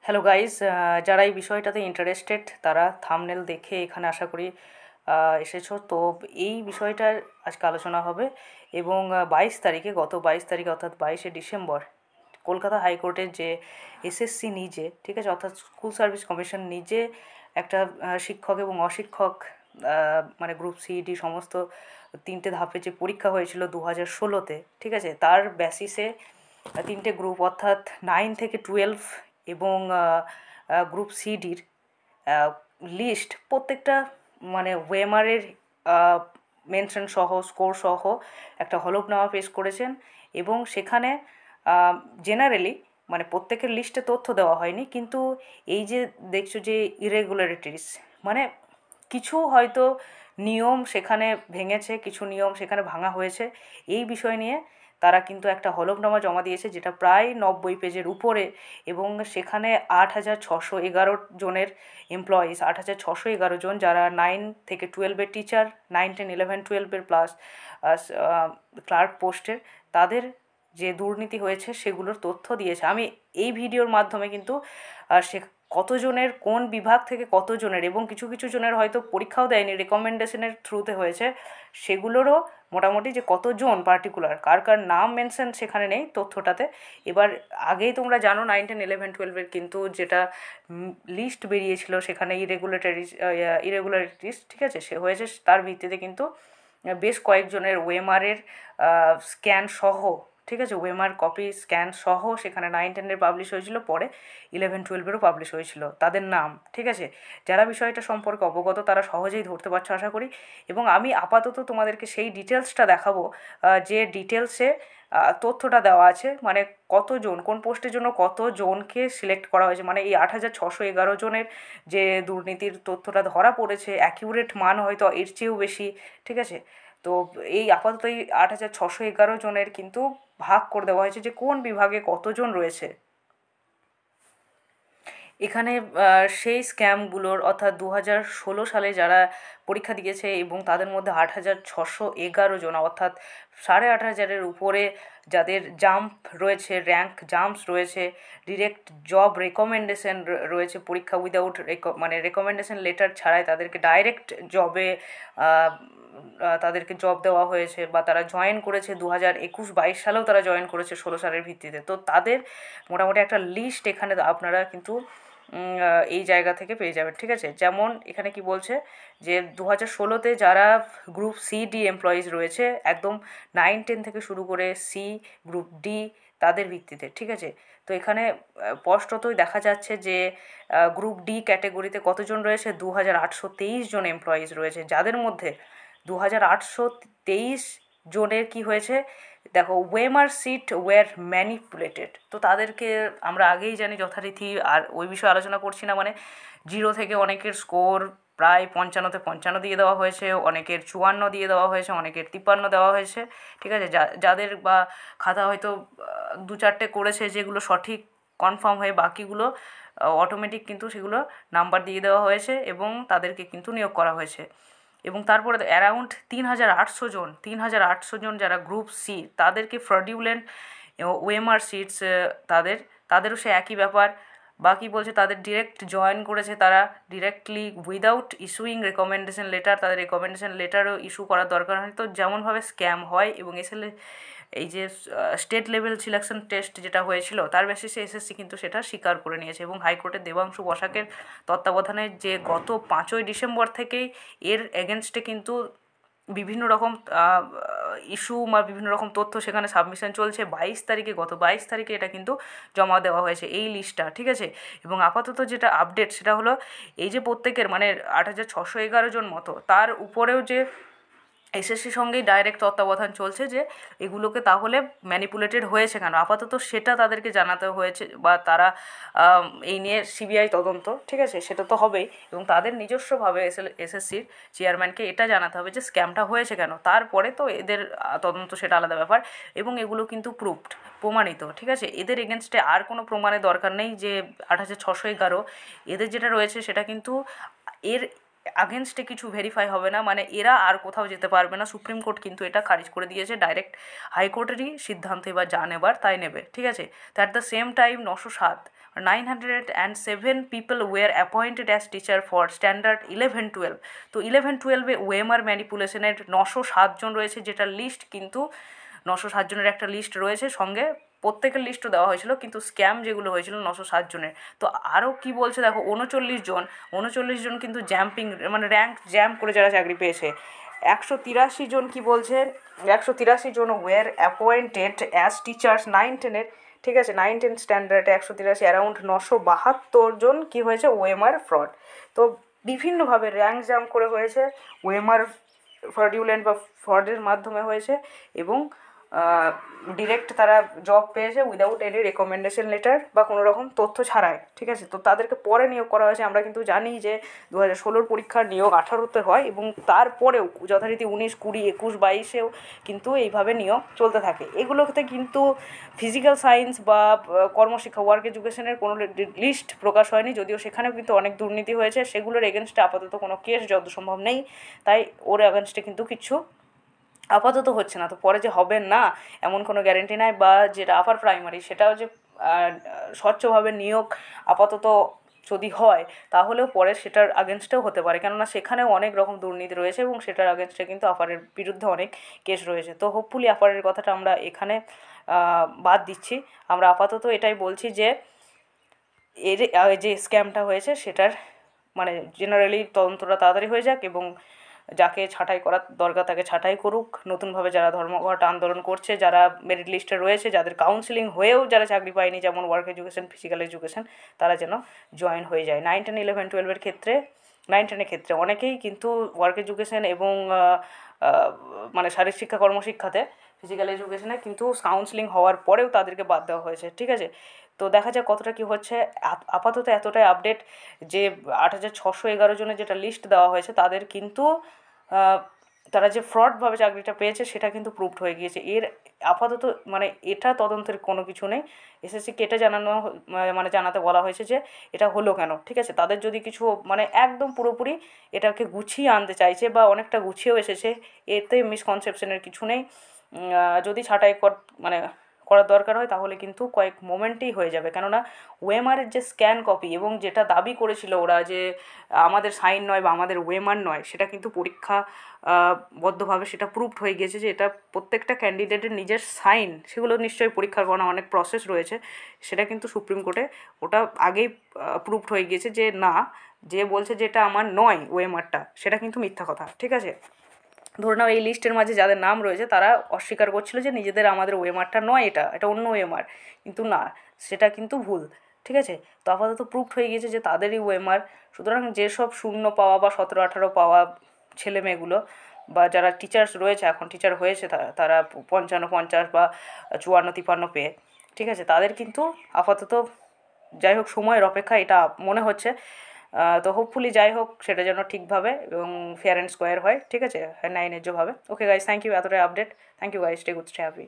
Hello guys, যারা এই বিষয়টাতে ইন্টারেস্টেড তারা থাম্বনেল দেখে এখানে আশা করি এসেছো। তো এই বিষয়টার আজকে আলোচনা হবে এবং 22 তারিখে, গত 22 তারিখে অর্থাৎ 22শে ডিসেম্বর কলকাতা হাইকোর্টের যে এসএসসি নিজে, ঠিক আছে, অর্থাৎ স্কুল সার্ভিস কমিশন নিজে একটা শিক্ষক এবং অশিক্ষক মানে গ্রুপ সিইডি সমস্ত 3টে ধাপে যে পরীক্ষা হয়েছিল 2016-তে, ঠিক আছে, তার বেসিসে 3টে গ্রুপ অর্থাৎ 9 থেকে 12 এবং গ্রুপ সিডির লিস্ট প্রত্যেকটা মানে ওয়েমারের মেনশন সহ স্কোর সহ একটা হলফনামা পেশ করেছেন এবং সেখানে জেনারেলি মানে প্রত্যেকের লিস্টে তথ্য দেওয়া হয়নি, কিন্তু এই যে দেখছো যে ইরেগুলারিটিস মানে কিছু হয়তো নিয়ম সেখানে ভেঙেছে, কিছু নিয়ম সেখানে ভাঙা হয়েছে, এই বিষয় নিয়ে তারা কিন্তু একটা হলফনামা জমা দিয়েছে যেটা প্রায় 90 পেজের উপরে এবং সেখানে 8,611 জনের এমপ্লয়িজ, 8,611 জন যারা 9 থেকে 12-এর টিচার, 9, 10, 11, 12-এর প্লাস ক্লার্ক পোস্টের, তাদের যে দুর্নীতি হয়েছে সেগুলোর তথ্য দিয়েছে। আমি এই ভিডিওর মাধ্যমে কিন্তু সে কতজনের কোন বিভাগ থেকে কতজনের এবং কিছু কিছু জনের হয়তো পরীক্ষাও দেয়নি, রেকমেন্ডেশনের থ্রুতে হয়েছে, সেগুলোরও মোটামুটি যে কতজন পার্টিকুলার কার কার নাম মেনশন সেখানে নেই তথ্যটাতে। এবার আগেই তোমরা জানো 9, 10, 11, 12-এর কিন্তু যেটা লিস্ট বেরিয়েছিল সেখানে ইরেগুলারিটিস, ঠিক আছে, সে হয়েছে, তার ভিত্তিতে কিন্তু বেশ কয়েকজনের ওয়েমারের স্ক্যান সহ, ঠিক আছে, ওয়েমার কপি স্ক্যান সহ সেখানে 9, 10-এর পাবলিশ হয়েছিল, পরে 11, 12-এরও পাবলিশ হয়েছিল তাদের নাম, ঠিক আছে। যারা বিষয়টা সম্পর্কে অবগত তারা সহজেই ধরতে পারছো আশা করি, এবং আমি আপাতত তোমাদেরকে সেই ডিটেলসটা দেখাবো যে ডিটেলসে তথ্যটা দেওয়া আছে, মানে কতজন কোন পোস্টের জন্য কতজনকে সিলেক্ট করা হয়েছে, মানে এই 8,611 জনের যে দুর্নীতির তথ্যটা ধরা পড়েছে, অ্যাকিউরেট মান হয়তো এর চেয়েও বেশি, ঠিক আছে। তো এই আপাতত এই 8,611 জনের কিন্তু ভাগ করে দেওয়া হয়েছে যে কোন বিভাগে কতজন রয়েছে এখানে। সেই স্ক্যামগুলোর অর্থাৎ 2016 সালে যারা পরীক্ষা দিয়েছে এবং তাদের মধ্যে 8,611 জন অর্থাৎ 8,500-এর উপরে যাদের জাম্প রয়েছে, র্যাঙ্ক জাম্পস রয়েছে, ডিরেক্ট জব রেকমেন্ডেশন রয়েছে, পরীক্ষা উইদাউট মানে রেকমেন্ডেশন লেটার ছাড়াই তাদেরকে ডাইরেক্ট জবে তাদেরকে জব দেওয়া হয়েছে বা তারা জয়েন করেছে 2021-22 সালেও তারা জয়েন করেছে 16 সালের ভিত্তিতে। তো তাদের মোটামুটি একটা লিস্ট এখানে আপনারা কিন্তু এই জায়গা থেকে পেয়ে যাবেন, ঠিক আছে। যেমন এখানে কি বলছে যে 2016-তে যারা গ্রুপ সি ডি এমপ্লয়িজ রয়েছে একদম 9, 10 থেকে শুরু করে সি গ্রুপ ডি তাদের ভিত্তিতে, ঠিক আছে। তো এখানে স্পষ্টতই দেখা যাচ্ছে যে গ্রুপ ডি ক্যাটেগরিতে কতজন রয়েছে, 2,823 জন এমপ্লয়িজ রয়েছে, যাদের মধ্যে 2,823 জনের কি হয়েছে দেখো, ওয়েমার সিট ওয়্যার ম্যানিপুলেটেড। তো তাদেরকে আমরা আগেই জানি যথারীতি, আর ওই বিষয়ে আলোচনা করছি না, মানে 0 থেকে অনেকের স্কোর প্রায় 55-তে 55 দিয়ে দেওয়া হয়েছে, অনেকের 54 দিয়ে দেওয়া হয়েছে, অনেকের 53 দেওয়া হয়েছে, ঠিক আছে। যাদের বা খাতা হয়তো 2-4টে করেছে যেগুলো সঠিক কনফার্ম হয়ে, বাকিগুলো অটোমেটিক কিন্তু সেগুলো নাম্বার দিয়ে দেওয়া হয়েছে এবং তাদেরকে কিন্তু নিয়োগ করা হয়েছে। এবং তারপরে অ্যারাউন্ড 3,800 জন যারা গ্রুপ সি, তাদেরকে ফ্রডিউলেন্ট ওয়েমার সিটস, তাদেরও সে একই ব্যাপার। বাকি বলছে তাদের ডিরেক্ট জয়েন করেছে তারা directly without issuing recommendation letter, তাদের রেকমেন্ডেশন লেটারও ইস্যু করার দরকার হয়। তো যেমনভাবে স্ক্যাম হয় এবং এই যে স্টেট লেভেল সিলেকশন টেস্ট যেটা হয়েছিল তার বেসিসে এসএসসি কিন্তু সেটা স্বীকার করে নিয়েছে এবং হাইকোর্টের দেবাংশু বসাকের তত্ত্বাবধানে যে গত 5ই ডিসেম্বর থেকেই এর এগেনস্টে কিন্তু বিভিন্ন রকম ইস্যু বা বিভিন্ন রকম তথ্য সেখানে সাবমিশন চলছে। 22 তারিখে, গত 22 তারিখে এটা কিন্তু জমা দেওয়া হয়েছে এই লিস্টটা, ঠিক আছে। এবং আপাতত যেটা আপডেট সেটা হলো এই যে প্রত্যেকের মানে 8,611 জন মতো, তার উপরেও যে এসএসসির সঙ্গেই ডাইরেক্ট তত্ত্বাবধান চলছে যে এগুলোকে তাহলে ম্যানিপুলেটেড হয়েছে কেন, আপাতত সেটা তাদেরকে জানাতে হয়েছে বা তারা এই নিয়ে সিবিআই তদন্ত, ঠিক আছে, সেটা তো হবেই এবং তাদের নিজস্বভাবে এসএসসির চেয়ারম্যানকে এটা জানাতে হবে যে স্ক্যামটা হয়েছে কেন, তারপরে তো এদের তদন্ত সেটা আলাদা ব্যাপার। এবং এগুলো কিন্তু প্রুভড, প্রমাণিত, ঠিক আছে, এদের এগেনস্টে আর কোনো প্রমাণের দরকার নেই যে 8,611, এদের যেটা রয়েছে সেটা কিন্তু এর আগেনস্টে কিছু ভেরিফাই হবে না, মানে এরা আর কোথাও যেতে পারবে না। সুপ্রিম কোর্ট কিন্তু এটা খারিজ করে দিয়েছে, ডাইরেক্ট হাইকোর্টেরই সিদ্ধান্ত এবার যা নেবার তাই নেবে, ঠিক আছে। তো at the same time 907 people were appointed as teacher for standard 11-12। তো 11-12-এ ওএমআর ম্যানিপুলেশনের 907 জন রয়েছে, যেটা লিস্ট কিন্তু 907 জনের একটা লিস্ট রয়েছে, সঙ্গে প্রত্যেকের লিস্টও দেওয়া হয়েছিল, কিন্তু স্ক্যাম যেগুলো হয়েছিল 907 জনের। তো আরও কি বলছে দেখো, 39জন কিন্তু জ্যাম্পিং মানে র্যাঙ্ক জ্যাম্প করে যারা চাকরি পেয়েছে। 183 জন কি বলছে, 183 জন ওয়ার অ্যাপয়েন্টেড অ্যাজ টিচার্স 9-10-এর, ঠিক আছে। 9-10 স্ট্যান্ডার্ডে 183, অ্যারাউন্ড 972 জন কী হয়েছে ওএমআর ফ্রড। তো বিভিন্নভাবে র্যাঙ্ক জাম্প করে হয়েছে, ওএমআর ফ্রডিউলেন্ট বা ফ্রডের মাধ্যমে হয়েছে, এবং ডিরেক্ট তারা জব পেয়েছে উইদাউট এনি রেকমেন্ডেশন লেটার বা কোনো রকম তথ্য ছাড়াই, ঠিক আছে। তো তাদেরকে পরে নিয়োগ করা হয়েছে। আমরা কিন্তু জানি যে 2016 পরীক্ষার নিয়োগ 18-তে হয়, এবং তারপরেও যথারীতি 19, 20, 21, 22-এও কিন্তু এইভাবে নিয়োগ চলতে থাকে। এগুলোতে কিন্তু ফিজিক্যাল সায়েন্স বা কর্মশিক্ষা ওয়ার্ক এডুকেশনের কোনো লিস্ট প্রকাশ হয়নি, যদিও সেখানেও কিন্তু অনেক দুর্নীতি হয়েছে। সেগুলোর এগেনস্টে আপাতত কোনো কেস যত সম্ভব নেই, তাই ওর এগেনস্টে কিন্তু কিছু আপাতত হচ্ছে না। তো পরে যে হবে না এমন কোনো গ্যারেন্টি নাই, বা যেটা আপার প্রাইমারি সেটাও যে স্বচ্ছভাবে নিয়োগ আপাতত যদি হয়, তাহলেও পরে সেটার আগেনস্টেও হতে পারে, কেননা সেখানেও অনেক রকম দুর্নীতি রয়েছে, এবং সেটার আগেনস্টে কিন্তু আপারের বিরুদ্ধে অনেক কেস রয়েছে। তো হোপফুলি আপারের কথাটা আমরা এখানে বাদ দিচ্ছি। আমরা আপাতত এটাই বলছি যে এর যে স্ক্যামটা হয়েছে সেটার মানে জেনারেলি তদন্তটা তাড়াতাড়ি হয়ে যাক, এবং যাকে ছাঁটাই করার দরকার তাকে ছাঁটাই করুক। নতুনভাবে যারা ধর্মঘট আন্দোলন করছে, যারা মেরিট লিস্টে রয়েছে, যাদের কাউন্সিলিং হয়েও যারা চাকরি পায়নি, যেমন ওয়ার্ক এডুকেশন, ফিজিক্যাল এডুকেশন, তারা যেন জয়েন হয়ে যায়। 9, 10, 11, 12-এর ক্ষেত্রে, 9, 10-এর ক্ষেত্রে অনেকেই কিন্তু ওয়ার্ক এডুকেশন এবং মানে শারীরিক শিক্ষা কর্মশিক্ষাতে ফিজিক্যাল এডুকেশনে কিন্তু কাউন্সিলিং হওয়ার পরেও তাদেরকে বাদ দেওয়া হয়েছে, ঠিক আছে। তো দেখা যাক কতটা কী হচ্ছে। আপাতত এতটাই আপডেট যে 8611 জনের যেটা লিস্ট দেওয়া হয়েছে, তাদের কিন্তু তারা যে ফ্রডভাবে চাকরিটা পেয়েছে সেটা কিন্তু প্রুভড হয়ে গিয়েছে। এর আপাতত মানে এটা তদন্তের কোনো কিছু নেই। এসএসসিকে এটা মানে জানাতে বলা হয়েছে যে এটা হলো কেন, ঠিক আছে। তাদের যদি কিছু মানে একদম পুরোপুরি এটাকে গুছিয়ে আনতে চাইছে বা অনেকটা গুছিয়েও এসেছে, এতে মিসকনসেপশনের কিছু নেই। যদি ছাঁটাই মানে করার দরকার হয় তাহলে কিন্তু কয়েক মোমেন্টেই হয়ে যাবে, কেননা ওয়েমারের যে স্ক্যান কপি এবং যেটা দাবি করেছিল ওরা যে আমাদের সাইন নয় বা আমাদের ওয়েমার নয়, সেটা কিন্তু পরীক্ষা বদ্ধভাবে সেটা প্রুভড হয়ে গিয়েছে যে এটা প্রত্যেকটা ক্যান্ডিডেটের নিজের সাইন। সেগুলো নিশ্চয়ই পরীক্ষার কোনো অনেক প্রসেস রয়েছে, সেটা কিন্তু সুপ্রিম কোর্টে ওটা আগেই প্রুভড হয়ে গিয়েছে যে না, যে বলছে যে এটা আমার নয় ওয়েমারটা, সেটা কিন্তু মিথ্যা কথা, ঠিক আছে। ধরে নাও এই লিস্টের মাঝে যাদের নাম রয়েছে তারা অস্বীকার করছিল যে নিজেদের আমাদের ওয়েমারটা নয়, এটা অন্য ওয়েমার, কিন্তু না, সেটা কিন্তু ভুল, ঠিক আছে। তো আপাতত প্রুভড হয়ে গিয়েছে যে তাদেরই ওয়েমার। সুতরাং যেসব 0 পাওয়া বা 17-18 পাওয়া ছেলে মেয়েগুলো বা যারা টিচার্স রয়েছে, এখন টিচার হয়েছে, তারা 55, 50 বা 54, 53 পেয়ে, ঠিক আছে, তাদের কিন্তু আপাতত যাই হোক সময়ের অপেক্ষা এটা মনে হচ্ছে। তো হোপফুলি যাই হোক সেটা যেন ঠিকভাবে এবং ফেয়ার অ্যান্ড স্কোয়ার হয়, ঠিক আছে, ন্যায় ন্যায্যভাবে। ওকে গাইস, থ্যাংক ইউ এতটাই update. Thank you guys, stay good, stay happy.